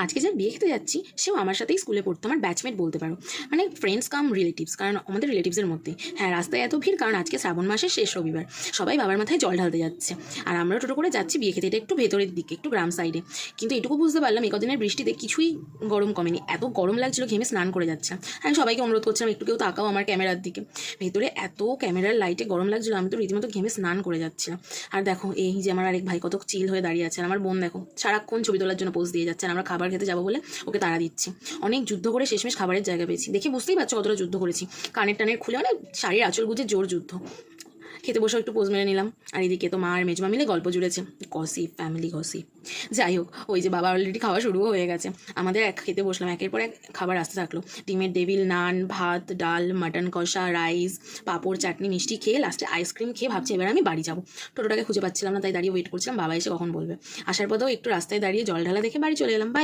আজকে যার বিয়ে খেতে যাচ্ছি সেও আমার সাথেই স্কুলে পড়তো, আমার ব্যাচমেট বলতে পারো, মানে ফ্রেন্ডস কাম রিলেটিভস, কারণ আমাদের রিলেটিভসের মধ্যে। হ্যাঁ, রাস্তায় এত ভিড় কারণ আজকে শ্রাবণ মাসের শেষ রবিবার, সবাই বাবার মাথায় জল ঢালতে যাচ্ছে। আর আমরা টোটো করে যাচ্ছি বিয়ে খেতে, এটা একটু ভেতরের দিকে, একটু গ্রাম সাইডে। কিন্তু এটুকু বুঝতে পারলাম এই কদিনের বৃষ্টিতে কিছুই গরম কমেনি, এত গরম লাগছিল, ঘেমে স্নান করে যাচ্ছে। আমি সবাইকে অনুরোধ করছিলাম একটু কেউ তাকাও আমার ক্যামেরার দিকে, ভেতরে এত ক্যামেরার লাইটে গরম লাগছিল, আমি তো রীতিমতো ঘেমে স্নান করে যাচ্ছিলাম। আর দেখো এই যে আমার আরেক ভাই কত চিল হয়ে দাঁড়িয়ে আছে, আর আমার বোন দেখো সারাক্ষণ ছবি তোলার জন্য পোজ দিয়ে যাচ্ছে, আর আমরা খাবার খেতে যাবো বলে ওকে তাড়া দিচ্ছি। অনেক যুদ্ধ করে শেষমেশ খাবারের জায়গা পেয়েছি, দেখে বুঝতেই পারছো কতটা যুদ্ধ করেছি, কানের টানের খুলে মানে শাড়ির আঁচল গুজে জোর যুদ্ধ। খেতে বসেও একটু পোজ মেরে নিলাম, আর এদিকে তো মা আর মেজমা মিলে গল্প জুড়েছে, গসিপ, ফ্যামিলি গসিপ। যাই হোক, ওই যে বাবা অলরেডি খাওয়া শুরুও হয়ে গেছে, আমাদের খেতে বসলাম, একের পর এক খাবার আসতে থাকলো। ডিমের ডেভিল, নান, ভাত, ডাল, মাটন কষা, রাইস, পাঁপড়, চাটনি, মিষ্টি খেয়ে লাস্টে আইসক্রিম খেয়ে ভাবছি এবার আমি বাড়ি যাবো। টোটোটাকে খুঁজে পাচ্ছিলাম না, তাই দাঁড়িয়ে ওয়েট করছিলাম বাবা এসে কখন বলবে। আসার পথেও একটু রাস্তায় দাঁড়িয়ে জল ঢালা দেখে বাড়ি চলে এলাম। বাই।